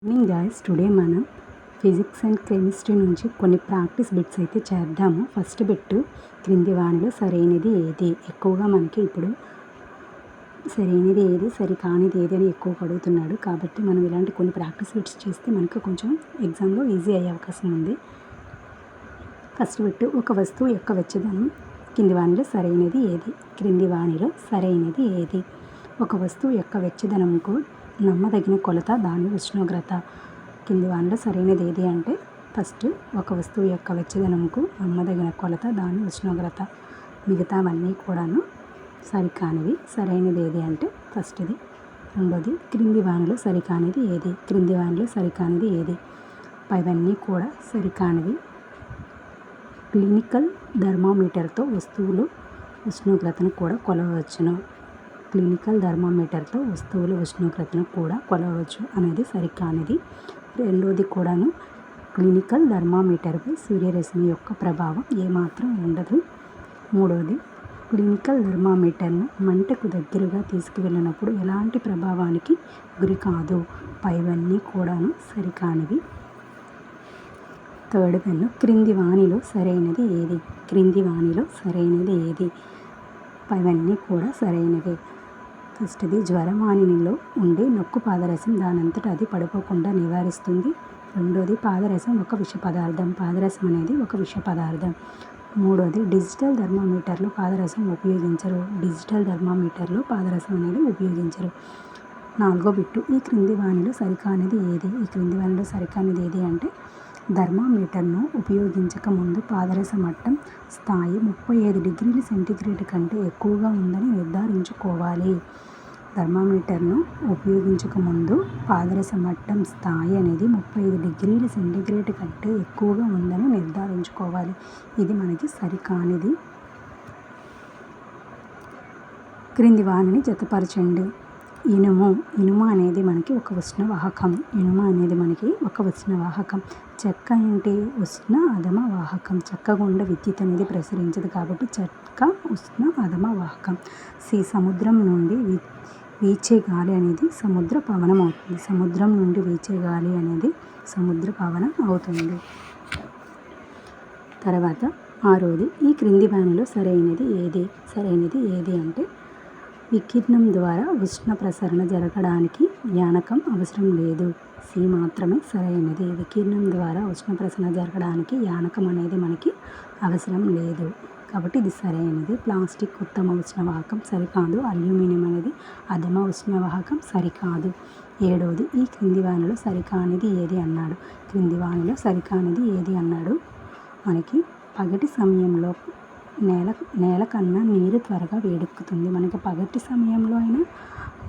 Morning guys, today మనం physics and chemistry నుంచి కొన్ని ప్రాక్టీస్ బిట్స్ అయితే చేద్దాము. ఫస్ట్ బిట్, క్రింది వానిలో సరైనది ఏది? ఎక్కువగా మనకి ఇప్పుడు సరైనది ఏది, సరికానిది ఏది అని ఎక్కువగా అడుగుతున్నాడు. కాబట్టి మనం ఇలాంటి కొన్ని ప్రాక్టీస్ బిట్స్ చేస్తే మనకు కొంచెం ఎగ్జామ్లో ఈజీ అయ్యే అవకాశం ఉంది. ఫస్ట్ బిట్, ఒక వస్తువు యొక్క వెచ్చదనం కింది వానిలో సరైనది ఏది? క్రింది వానిలో సరైనది ఏది? ఒక వస్తువు యొక్క వెచ్చదనంకు నమ్మదగిన కొలత దాని ఉష్ణోగ్రత. కింది వానిలో సరైనది ఏది అంటే ఫస్ట్, ఒక వస్తువు యొక్క వెచ్చదనంకు నమ్మదగిన కొలత దాని ఉష్ణోగ్రత. మిగతావన్నీ కూడాను సరికానివి. సరైనది ఏది అంటే ఫస్ట్ది. రెండోది, క్రింది వానిలో సరికానిది ఏది? క్రింది వానిలో సరికానిది ఏది? పైవన్నీ కూడా సరికానివి. క్లినికల్ థర్మామీటర్తో వస్తువులు ఉష్ణోగ్రతను కూడా కొలవవచ్చును. క్లినికల్ థర్మామీటర్తో వస్తువుల ఉష్ణోగ్రతను కూడా కొలవచ్చు అనేది సరికానిది. రెండోది కూడాను, క్లినికల్ థర్మామీటర్పై సూర్యరశ్మి యొక్క ప్రభావం ఏమాత్రం ఉండదు. మూడోది, క్లినికల్ థర్మామీటర్ను మంటకు దగ్గరగా తీసుకువెళ్ళినప్పుడు ఎలాంటి ప్రభావానికి గురి కాదు. పైవన్నీ కూడాను సరికానివి. థర్డ్ వన్, క్రింది వానిలో సరైనది ఏది? క్రింది వానిలో సరైనది ఏది? పైవన్నీ కూడా సరైనవే. ఫస్ట్ది, జ్వరమానినిలో ఉండే నొక్కు పాదరసం దానంతట అది పడిపోకుండా నివారిస్తుంది. రెండోది, పాదరసం ఒక విష పదార్థం. పాదరసం అనేది ఒక విష పదార్థం. మూడోది, డిజిటల్ థర్మామీటర్లో పాదరసం ఉపయోగించరు. డిజిటల్ థర్మామీటర్లో పాదరసం అనేది ఉపయోగించరు. నాలుగో బిట్టు, ఈ క్రింది వానిలో సరికానిది ఏది? ఈ క్రింది వానిలో సరికానిది ఏది అంటే థర్మామీటర్ను ఉపయోగించక ముందు పాదరస మట్టం స్థాయి 35 డిగ్రీల సెంటీగ్రేడ్ కంటే ఎక్కువగా ఉందని నిర్ధారించుకోవాలి. థర్మామీటర్ను ఉపయోగించక ముందు పాదరస మట్టం స్థాయి అనేది 35 డిగ్రీల సెంటీగ్రేడ్ కంటే ఎక్కువగా ఉందని నిర్ధారించుకోవాలి. ఇది మనకి సరికానిది. క్రింది వానిని జతపరచండి. ఇనుము అనేది మనకి ఒక ఉష్ణవాహకం. ఇనుము అనేది మనకి ఒక ఉష్ణవాహకం. చెక్క ఏంటి? ఉష్ణ అధమ వాహకం. చెక్క గుండా విద్యుత్ అనేది ప్రసరించదు కాబట్టి చెక్క ఉష్ణ అధమ వాహకం. సముద్రం నుండి వీచే గాలి అనేది సముద్ర పవనం అవుతుంది. సముద్రం నుండి వీచే గాలి అనేది సముద్ర పవనం అవుతుంది. తర్వాత ఆరోది, ఈ క్రింది వానిలో సరైనది ఏది? సరైనది ఏది అంటే వికిరణం ద్వారా ఉష్ణ ప్రసరణ జరగడానికి యానకం అవసరం లేదు. సి మాత్రమే సరైనది. వికిరణం ద్వారా ఉష్ణ ప్రసరణ జరగడానికి యానకం అనేది మనకి అవసరం లేదు కాబట్టి ఇది సరైనది. ప్లాస్టిక్ ఉత్తమ ఉష్ణవాహకం, సరికాదు. అల్యూమినియం అనేది అధమ ఉష్ణవాహకం, సరికాదు. ఏడోది, ఈ క్రింది వానిలో సరికానిది ఏది అన్నాడు. క్రింది వానిలో సరికానిది ఏది అన్నాడు. మనకి పగటి సమయంలో నేల కన్నా నీరు త్వరగా వేడెక్కుతుంది. మనకి పగటి సమయంలో అయినా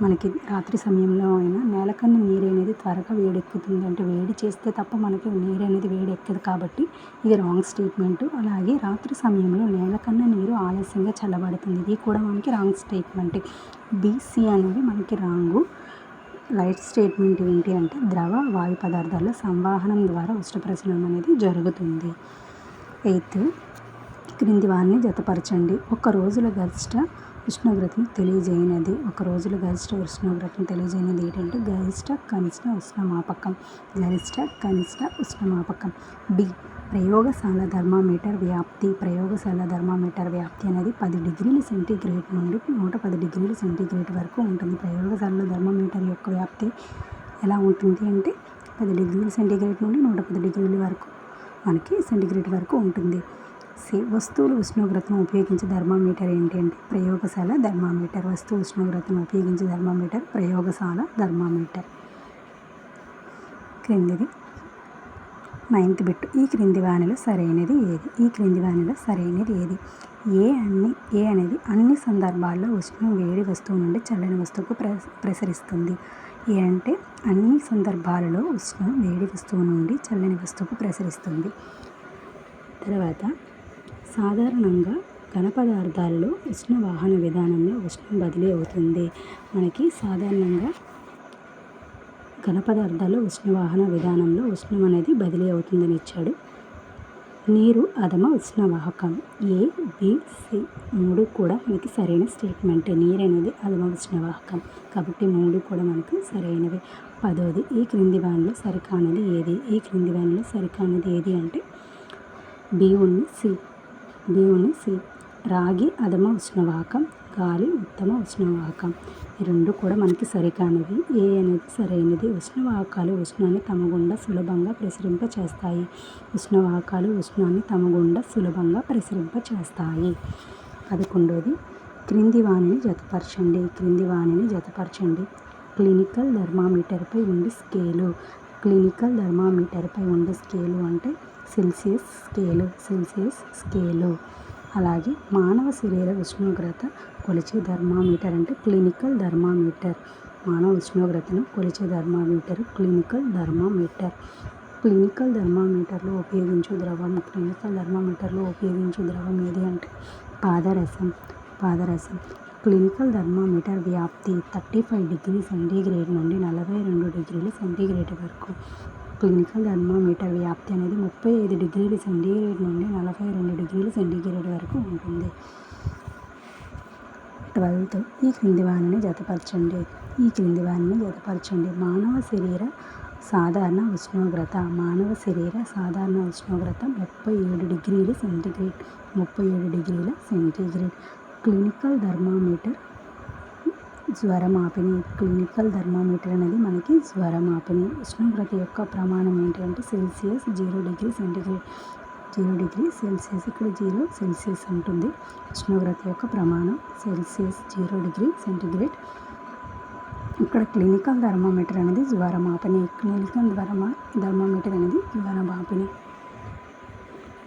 మనకి రాత్రి సమయంలో అయినా నేల కన్నా నీరు అనేది త్వరగా వేడెక్కుతుంది. అంటే వేడి చేస్తే తప్ప మనకి నీరు అనేది వేడెక్కదు కాబట్టి ఇది రాంగ్ స్టేట్మెంట్. అలాగే రాత్రి సమయంలో నేల కన్నా నీరు ఆలస్యంగా చల్లబడుతుంది. ఇది కూడా మనకి రాంగ్ స్టేట్మెంట్. బీసీ అనేది మనకి రాంగు. రైట్ స్టేట్మెంట్ ఏంటి అంటే ద్రవ వాయు పదార్థాల సంవాహనం ద్వారా ఉష్ణ ప్రసరణం అనేది జరుగుతుంది. ఎయిత్, క్రింది వారిని జతపరచండి. ఒక రోజుల గరిష్ట ఉష్ణోగ్రతను తెలియజేయనిది. ఒక రోజుల గరిష్ట ఉష్ణోగ్రతను తెలియజేయనిది ఏంటంటే గరిష్ట కనిష్ట ఉష్ణమాపకం. గరిష్ట కనిష్ట ఉష్ణమాపకం. బి, ప్రయోగశాల థర్మామీటర్ వ్యాప్తి. ప్రయోగశాల థర్మామీటర్ వ్యాప్తి అనేది 10 డిగ్రీల సెంటీగ్రేడ్ నుండి 110 డిగ్రీల సెంటీగ్రేడ్ వరకు ఉంటుంది. ప్రయోగశాలలో థర్మామీటర్ యొక్క వ్యాప్తి ఎలా ఉంటుంది అంటే 10 డిగ్రీల సెంటీగ్రేడ్ నుండి 110 డిగ్రీల వరకు మనకి సెంటీగ్రేడ్ వరకు ఉంటుంది. వస్తువుల ఉష్ణోగ్రతను ఉపయోగించే థర్మామీటర్ ఏంటి అంటే ప్రయోగశాల థర్మామీటర్. వస్తువు ఉష్ణోగ్రతను ఉపయోగించే థర్మామీటర్ ప్రయోగశాల థర్మామీటర్. క్రిందిది 9th బిట్, ఈ క్రింది వానిలో సరైనది ఏది? ఈ క్రింది వానిలో సరైనది ఏది? ఏ అనేది అన్ని సందర్భాల్లో ఉష్ణం వేడి వస్తువు నుండి చల్లని వస్తువుకు ప్రసరిస్తుంది. ఏ అంటే అన్ని సందర్భాలలో ఉష్ణం వేడి వస్తువు నుండి చల్లని వస్తువుకు ప్రసరిస్తుంది. తర్వాత సాధారణంగా ఘన పదార్థాలలో ఉష్ణ వాహన విధానంలో ఉష్ణం బదిలీ అవుతుంది. మనకి సాధారణంగా ఘన పదార్థాల్లో ఉష్ణ వాహన విధానంలో ఉష్ణం అనేది బదిలీ అవుతుందని ఇచ్చాడు. నీరు అధమ ఉష్ణవాహకం. ఏ, బి, సి 3 కూడా మనకి సరైన స్టేట్మెంట్. నీరు అనేది అధమ ఉష్ణవాహకం కాబట్టి 3 కూడా మనకు సరైనవి. 10వ ఈ క్రింది వానిలో సరికానిది ఏది? ఈ క్రింది వానిలో సరికానిది ఏది అంటే బి ఉంది సి. రాగి అధమ ఉష్ణవాహకం, గాలి ఉత్తమ ఉష్ణవాహకం. ఈ 2 కూడా మనకి సరికానివి. ఏ అనేది సరైనది. ఉష్ణవాహకాలు ఉష్ణాన్ని తమ గుండా సులభంగా ప్రసరింపచేస్తాయి. ఉష్ణవాహకాలు ఉష్ణాన్ని తమ గుండా సులభంగా ప్రసరింపచేస్తాయి. 11వ క్రింది వానిని జతపరచండి. క్లినికల్ థర్మామీటర్పై ఉండే స్కేలు. క్లినికల్ థర్మామీటర్పై ఉండే స్కేలు అంటే సెల్సియస్ స్కేలు. అలాగే మానవ శరీర ఉష్ణోగ్రత కొలిచే థర్మామీటర్ అంటే క్లినికల్ థర్మామీటర్. మానవ ఉష్ణోగ్రతను కొలిచే థర్మామీటర్ క్లినికల్ థర్మామీటర్. క్లినికల్ థర్మామీటర్లో ఉపయోగించే ద్రవం ఏది అంటే పాదరసం. క్లినికల్ థర్మామీటర్ వ్యాప్తి 35 డిగ్రీ సెంటీగ్రేడ్ నుండి 42 డిగ్రీల సెంటీగ్రేడ్ వరకు. క్లినికల్ థర్మామీటర్ వ్యాప్తి అనేది 35 డిగ్రీల సెంటీగ్రేడ్ నుండి 42 డిగ్రీల సెంటీగ్రేడ్ వరకు ఉంటుంది. 12వ ఈ క్రింది వానిని జతపరచండి. మానవ శరీర సాధారణ ఉష్ణోగ్రత 37 డిగ్రీల సెంటీగ్రేడ్. క్లినికల్ థర్మామీటర్ జ్వరమాపిని. క్లినికల్ థర్మామీటర్ అనేది మనకి జ్వరమాపిని. ఉష్ణోగ్రత యొక్క ప్రమాణం ఏంటి అంటే Celsius 0 degree centigrade. 0 degree Celsius, ఇక్కడ 0 సెల్సియస్ ఉంటుంది. ఉష్ణోగ్రత యొక్క ప్రమాణం సెల్సియస్ 0 డిగ్రీ సెంటీగ్రేడ్. ఇక్కడ క్లినికల్ థర్మామీటర్ అనేది జ్వరమాపిని.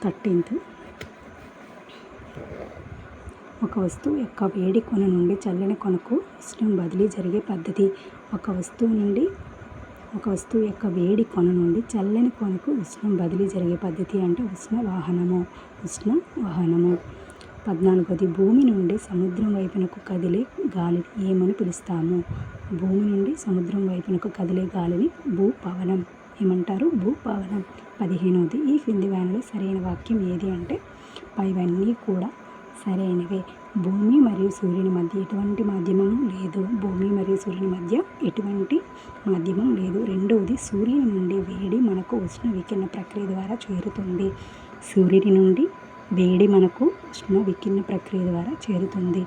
13వ ఒక వస్తువు యొక్క వేడి కొన నుండి చల్లని కొనకు ఉష్ణం బదిలీ జరిగే పద్ధతి. ఒక వస్తువు యొక్క వేడి కొన నుండి చల్లని కొనకు ఉష్ణం బదిలీ జరిగే పద్ధతి అంటే ఉష్ణ వహనము. 14వది భూమి నుండి సముద్రం వైపునకు కదిలే గాలిని ఏమని పిలుస్తాము? భూమి నుండి సముద్రం వైపునకు కదిలే గాలిని భూపవనం. ఏమంటారు? భూపవనం. 15వది ఈ క్రింది వానిలో సరైన వాక్యం ఏది అంటే పైవన్నీ కూడా సరైనవే. భూమి మరియు సూర్యుని మధ్య ఎటువంటి మాధ్యమం లేదు. రెండవది సూర్యుని నుండి వేడి మనకు ఉష్ణ వికిరణ ప్రక్రియ ద్వారా చేరుతుంది.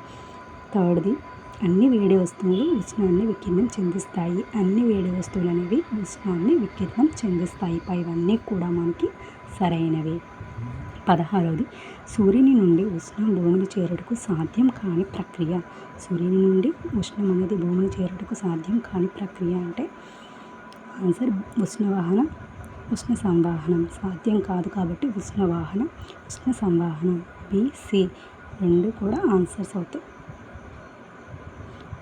థర్డ్ది అన్ని వేడి వస్తువులు ఉష్ణాన్ని వికిరణం చెందిస్తాయి. అన్ని వేడి వస్తువులు అనేవి ఉష్ణాన్ని వికిరణం చెందిస్తాయి. పైవన్నీ కూడా మనకి సరైనవి. 16వది సూర్యుని నుండి ఉష్ణం భూమిని చేరుటకు సాధ్యం కాని ప్రక్రియ. సూర్యుని నుండి ఉష్ణం అనేది భూమిని చేరుటకు సాధ్యం కాని ప్రక్రియ అంటే ఆన్సర్ ఉష్ణ సంవాహనం. సాధ్యం కాదు కాబట్టి ఉష్ణ సంవాహనం. బి, సి 2 కూడా ఆన్సర్స్ అవుతాయి.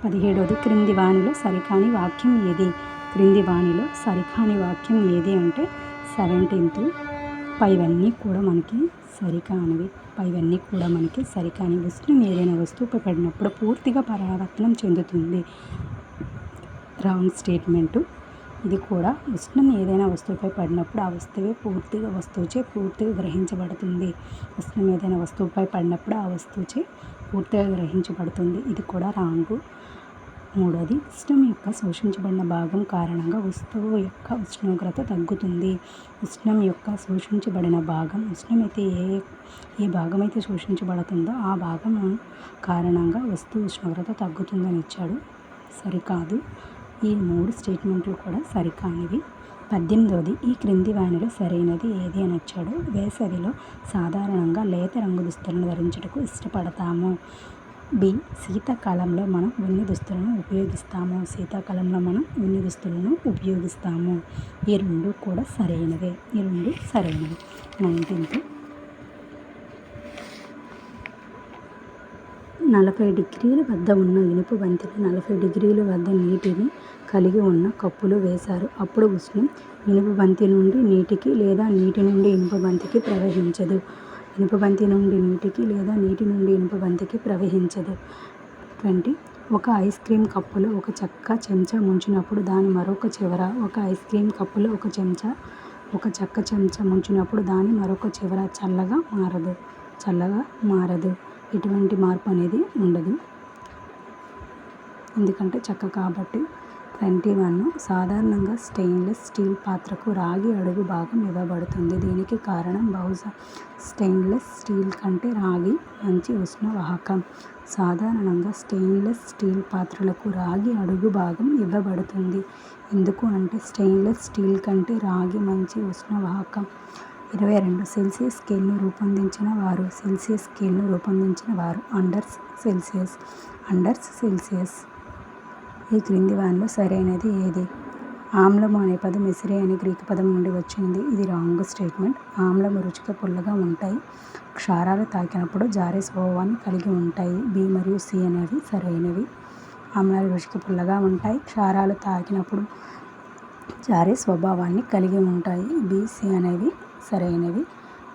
17వది క్రింది వానిలో సరికాని వాక్యం ఏది? క్రింది వానిలో సరికాని వాక్యం ఏది అంటే 17th పైవన్నీ కూడా మనకి సరికాని. ఉష్ణం ఏదైనా వస్తువుపై పడినప్పుడు పూర్తిగా పరావర్తనం చెందుతుంది. Wrong statement. ఇది కూడా ఉష్ణం ఏదైనా వస్తువుపై పడినప్పుడు ఆ వస్తువే వస్తువుచే పూర్తిగా గ్రహించబడుతుంది. ఉష్ణం ఏదైనా వస్తువుపై పడినప్పుడు ఆ వస్తువుచే పూర్తిగా గ్రహించబడుతుంది. ఇది కూడా రాంగు. 3వది ఉష్ణం యొక్క శోషించబడిన భాగం కారణంగా వస్తువు యొక్క ఉష్ణోగ్రత తగ్గుతుంది. ఉష్ణం యొక్క శోషించబడిన భాగం ఉష్ణమైతే ఏ భాగమైతే శోషించబడుతుందో ఆ భాగం కారణంగా వస్తువు ఉష్ణోగ్రత తగ్గుతుందని ఇచ్చాడు. సరికాదు. ఈ 3 స్టేట్మెంట్లు కూడా సరికానివి. 18వది ఈ క్రింది వానిలో సరైనది ఏది అని వచ్చాడు. వేసవిలో సాధారణంగా లేత రంగు దుస్తులను ధరించుటకు ఇష్టపడతాము. బి, శీతాకాలంలో మనం ఉన్ని దుస్తులను ఉపయోగిస్తాము. ఈ 2 కూడా సరైనవే. 19th 40 డిగ్రీల వద్ద ఉన్న ఇనుప బంతిని 40 డిగ్రీల వద్ద నీటిని కలిగి ఉన్న కప్పులో వేశారు. అప్పుడు ఉష్ణం ఇనుప బంతి నుండి నీటికి లేదా నీటి నుండి ఇనుప బంతికి ప్రవహించదు. ప్రవహించదు. 20 ఒక ఐస్ క్రీమ్ కప్పులో ఒక చెక్క చెంచా ముంచినప్పుడు దాని మరొక చివర ఒక ఐస్ క్రీమ్ కప్పులో ఒక చెంచా ఒక చెక్క చెంచా ముంచినప్పుడు దాని మరొక చివర చల్లగా మారదు. ఎటువంటి మార్పు అనేది ఉండదు, ఎందుకంటే చెక్క కాబట్టి. 21 సాధారణంగా స్టెయిన్లెస్ స్టీల్ పాత్రకు రాగి అడుగు భాగం ఇవ్వబడుతుంది. దీనికి కారణం బహుశా స్టెయిన్లెస్ స్టీల్ కంటే రాగి మంచి ఉష్ణవాహకం. సాధారణంగా స్టెయిన్లెస్ స్టీల్ పాత్రలకు రాగి అడుగు భాగం ఇవ్వబడుతుంది. ఎందుకు అంటే స్టెయిన్లెస్ స్టీల్ కంటే రాగి మంచి ఉష్ణవాహకం. 22 సెల్సియస్ స్కేల్ను రూపొందించిన వారు. అండర్స్ సెల్సియస్. ఈ క్రింది వానిలో సరైనది ఏది? ఆమ్లము అనే పదం ఎసిరే అనే గ్రీకు పదం నుండి వచ్చింది. ఇది రాంగ్ స్టేట్మెంట్. ఆమ్లము రుచిగా పుల్లగా ఉంటాయి. క్షారాలు తాకినప్పుడు జారే స్వభావాన్ని కలిగి ఉంటాయి. బి మరియు సి అనేవి సరైనవి. ఆమ్లాలు రుచిగా పుల్లగా ఉంటాయి. క్షారాలు తాకినప్పుడు జారే స్వభావాన్ని కలిగి ఉంటాయి. బి, సి అనేవి సరైనవి.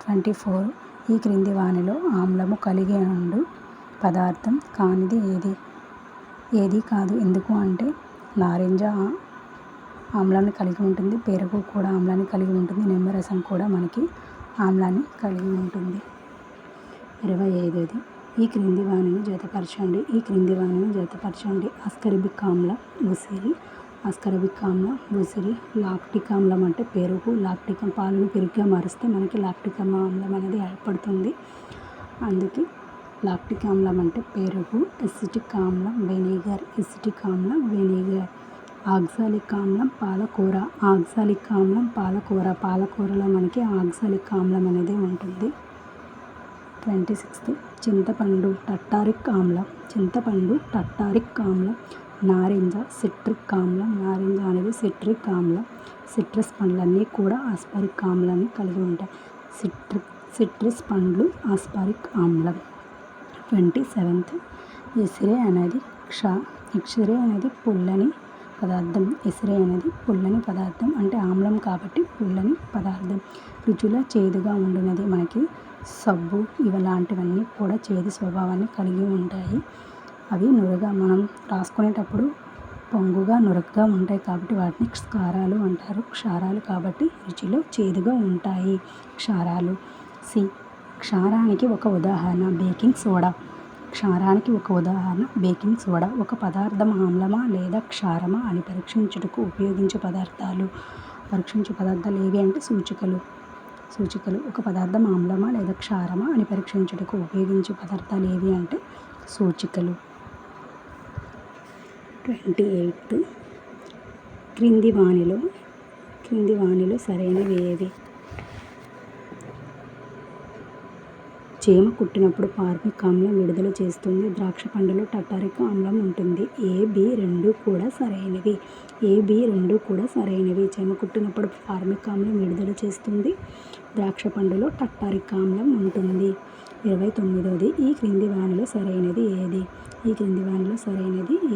24 ఈ క్రింది వానిలో ఆమ్లము కలిగి ఉండు పదార్థం కానిది ఏది? ఏది కాదు. ఎందుకు అంటే నారింజ ఆమ్లాన్ని కలిగి ఉంటుంది. పెరుగు కూడా ఆమ్లాన్ని కలిగి ఉంటుంది. నిమ్మరసం కూడా మనకి ఆమ్లాన్ని కలిగి ఉంటుంది. 25 ఈ క్రింది వానిని జతపరచండి. అస్కార్బిక్ ఆమ్లం, ఉసిరి. లాక్టిక్ ఆమ్లం అంటే పెరుగు. పాలను పెరుగుగా మారిస్తే మనకి లాక్టిక్ ఆమ్లం అనేది ఏర్పడుతుంది. అందుకే లాక్టిక్ ఆమ్లం అంటే పెరుగు. ఎసిటిక్ ఆమ్లం వెనిగర్. ఆక్సాలిక్ ఆమ్లం పాలకూరలో మనకి ఆక్సాలిక్ ఆమ్లం అనేది ఉంటుంది. 26 చింతపండు టార్టారిక్ ఆమ్లం. నారింజ సిట్రిక్ ఆమ్లం. నారింజ అనేది సిట్రిక్ ఆమ్లం. సిట్రస్ పండ్లన్నీ కూడా ఆస్పారిక్ ఆమ్లాన్ని కలిగి ఉంటాయి. సిట్రస్ పండ్లు ఆస్పారిక్ ఆమ్లం. 27 ఎసిరే అనేది పుల్లని పదార్థం. అంటే ఆమ్లం కాబట్టి పుల్లని పదార్థం. రుచిలో చేదుగా ఉండినది. మనకి సబ్బు ఇలాంటివన్నీ కూడా చేదు స్వభావాన్ని కలిగి ఉంటాయి. అవి నురగా మనం రాసుకునేటప్పుడు పొంగుగా నురగగా ఉంటాయి కాబట్టి వాటిని క్షారాలు అంటారు. క్షారాలు కాబట్టి రుచిలో చేదుగా ఉంటాయి క్షారాలు. సి క్షారానికి ఒక ఉదాహరణ బేకింగ్ సోడా. ఒక పదార్థం ఆమ్లమా లేదా క్షారమా అని పరీక్షించుటకు ఉపయోగించే పదార్థాలు ఏవి అంటే సూచికలు. ఒక పదార్థం ఆమ్లమా లేదా క్షారమా అని పరీక్షించుటకు ఉపయోగించే పదార్థాలు ఏవి అంటే సూచికలు. 28 క్రింది వానిలో సరైనవి ఏవి? చీమ కుట్టినప్పుడు ఫార్మిక్ ఆమ్లం విడుదల చేస్తుంది. ద్రాక్ష పండులో టార్టారిక్ ఆమ్లం ఉంటుంది. ఏ, బి రెండూ కూడా సరైనవి. చీమ కుట్టినప్పుడు ఫార్మిక్ ఆమ్లం విడుదల చేస్తుంది. ద్రాక్ష పండులో టార్టారిక్ ఆమ్లం ఉంటుంది. 29 ఈ క్రింది వానిలో సరైనది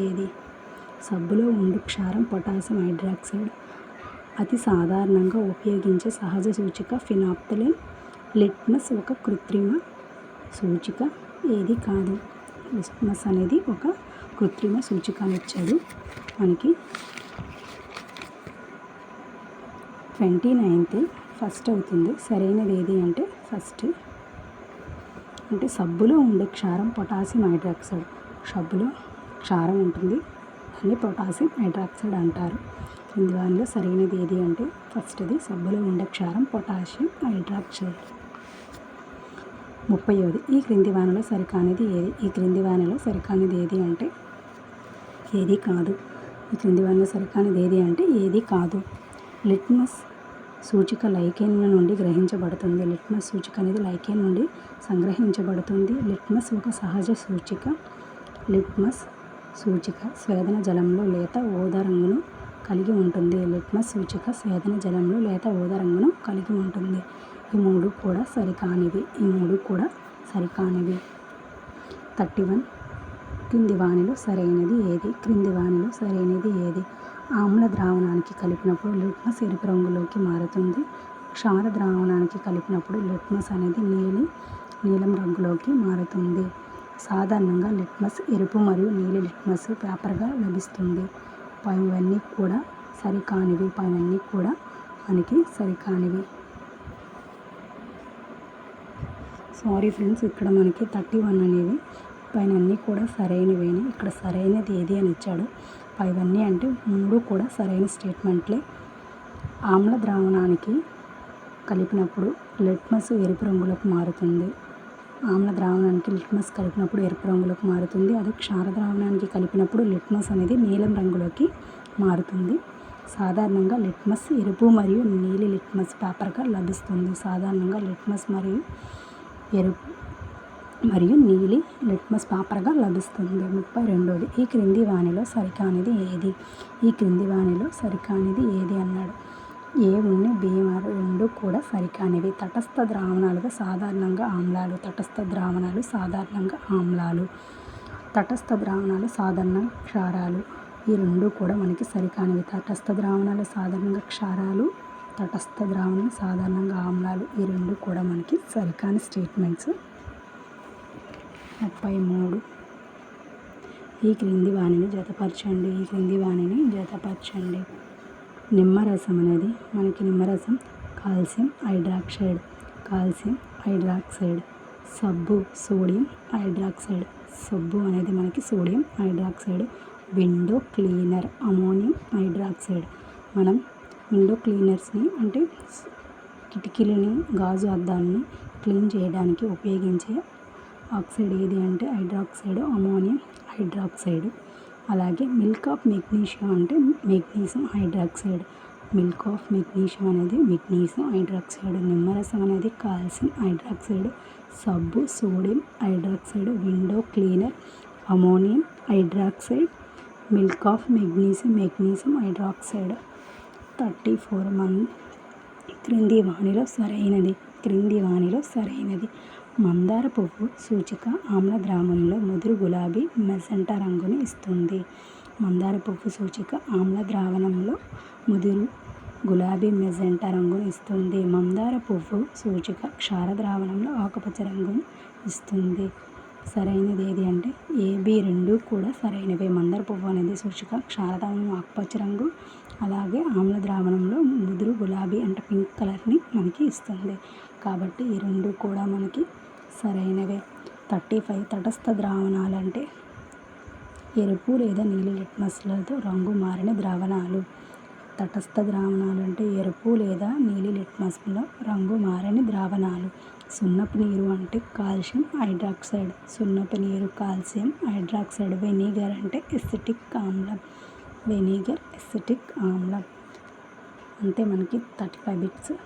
ఏది? సబ్బులో ఉండు క్షారం పొటాషియం హైడ్రాక్సైడ్. అతి సాధారణంగా ఉపయోగించే సహజ సూచిక ఫినాప్థలిన్. లిట్మస్ ఒక కృత్రిమ సూచిక. ఏది కాదు. లిట్మస్ అనేది ఒక కృత్రిమ సూచిక అని ఇచ్చాడు మనకి. 29 ఫస్ట్ అవుతుంది. సరైనది ఏది అంటే ఫస్ట్. అంటే సబ్బులో ఉండే క్షారం పొటాషియం హైడ్రాక్సైడ్. సబ్బులో క్షారం ఉంటుంది, దాన్ని పొటాషియం హైడ్రాక్సైడ్ అంటారు. క్రింది వానిలో సరైనది ఏది అంటే ఫస్ట్ది సబ్బులో ఉండే క్షారం పొటాషియం హైడ్రాక్సైడ్. 30 ఈ క్రింది వానిలో సరికానిది ఏది అంటే ఏది కాదు. లిట్మస్ సూచిక లైకేన్ల నుండి గ్రహించబడుతుంది. లిట్మస్ సూచిక అనేది లైకేన్ నుండి సంగ్రహించబడుతుంది. లిట్మస్ ఒక సహజ సూచిక. లిట్మస్ సూచిక స్వేదన జలంలో లేత ఊదా రంగును కలిగి ఉంటుంది. ఈ మూడు కూడా సరికానివి. 31 క్రింది వానిలో సరైనది ఏది? ఆమ్ల ద్రావణానికి కలిపినప్పుడు లిట్మస్ ఎరుపు రంగులోకి మారుతుంది. క్షార ద్రావణానికి కలిపినప్పుడు లిట్మస్ అనేది నీలం రంగులోకి మారుతుంది. సాధారణంగా లిట్మస్ ఎరుపు మరియు నీలి లిట్మస్ పేపర్గా లభిస్తుంది. పైవన్నీ కూడా ద్రావణానికి సరికానివి. సారీ ఫ్రెండ్స్, ఇక్కడ మనకి 31 అనేది పైన అన్నీ కూడా సరైనవేని. ఇక్కడ సరైనది ఏది అని ఇచ్చాడు. పైవన్నీ అంటే 3 కూడా సరైన స్టేట్మెంట్లే. ఆమ్ల ద్రావణానికి కలిపినప్పుడు లిట్మస్ ఎరుపు రంగులోకి మారుతుంది. ఆమ్ల ద్రావణానికి లిట్మస్ కలిపినప్పుడు ఎరుపు రంగులోకి మారుతుంది. అదే క్షార ద్రావణానికి కలిపినప్పుడు లిట్మస్ అనేది నీలం రంగులోకి మారుతుంది. సాధారణంగా లిట్మస్ ఎరుపు మరియు నీలి లిట్మస్ పేపర్గా లభిస్తుంది. సాధారణంగా లిట్మస్ మరియు ఎరుపు మరియు నీలి లిట్మస్ పేపర్గా లభిస్తుంది. 32. ఈ క్రింది వానిలో సరికానిది ఏది? ఈ క్రింది వానిలో సరికానిది ఏది అన్నాడు. ఏ ఉన్ని బి రెండు కూడా సరికానివి. తటస్థ ద్రావణాలుగా సాధారణంగా ఆమ్లాలు, తటస్థ ద్రావణాలు సాధారణంగా ఆమ్లాలు, తటస్థ ద్రావణాలు సాధారణంగా క్షారాలు. ఈ రెండు కూడా మనకి సరికానివి. తటస్థ ద్రావణాలు సాధారణంగా క్షారాలు, తటస్థ ద్రావణాలు సాధారణంగా ఆమ్లాలు. ఈ రెండు కూడా మనకి సరికాని స్టేట్మెంట్స్. 33. ఈ క్రింది వానిని జతపరచండి. ఈ క్రింది వానిని జతపరచండి. నిమ్మరసం అనేది మనకి నిమ్మరసం కాల్షియం హైడ్రాక్సైడ్, కాల్షియం హైడ్రాక్సైడ్. సబ్బు సోడియం హైడ్రాక్సైడ్, సబ్బు అనేది మనకి sodium hydroxide. Window cleaner ammonium hydroxide. మనం విండో క్లీనర్స్ని అంటే కిటికీలని, గాజు అద్దాలని క్లీన్ చేయడానికి ఉపయోగించే ఆక్సైడ్ ఏది అంటే హైడ్రాక్సైడ్, అమోనియం హైడ్రాక్సైడ్. అలాగే మిల్క్ ఆఫ్ మెగ్నీషియం అంటే magnesium hydroxide. Milk of magnesium అనేది మెగ్నీషియం హైడ్రాక్సైడ్. నిమ్మరసం అనేది కాల్షియం హైడ్రాక్సైడ్. సబ్బు sodium hydroxide. Window cleaner ammonium hydroxide. Milk of magnesium hydroxide. 34. క్రింది వానిలో సరైనది. క్రింది వానిలో సరైనది. మందార పువ్వు సూచిక ఆమ్ల ద్రావణంలో ముదురు గులాబీ మెజెంటా రంగుని ఇస్తుంది. మందార పువ్వు సూచిక ఆమ్ల ద్రావణంలో ముదురు గులాబీ మెజెంటా రంగుని ఇస్తుంది. మందార పువ్వు సూచిక క్షార ద్రావణంలో ఆకుపచ్చ రంగును ఇస్తుంది. సరైనది ఏది అంటే ఏబి రెండు కూడా సరైనవే. మందార పువ్వు అనేది సూచిక క్షార ద్రావణం ఆకుపచ్చ రంగు, అలాగే ఆమ్ల ద్రావణంలో ముదురు గులాబీ అంటే పింక్ కలర్ని మనకి ఇస్తుంది. కాబట్టి ఈ రెండు కూడా మనకి సరైనవే. 35. తటస్థ ద్రావణాలు అంటే ఎరుపు లేదా నీలి లిట్మస్లతో రంగు మారిన ద్రావణాలు. తటస్థ ద్రావణాలు అంటే ఎరుపు లేదా నీలి లిట్మస్లో రంగు మారని ద్రావణాలు. సున్నపు నీరు అంటే కాల్షియం హైడ్రాక్సైడ్, సున్నపు నీరు కాల్షియం హైడ్రాక్సైడ్. వెనిగర్ అంటే ఎసిటిక్ ఆమ్లం, వెనిగర్ ఎసిటిక్ ఆమ్లం. అంతే మనకి 35 బిట్స్.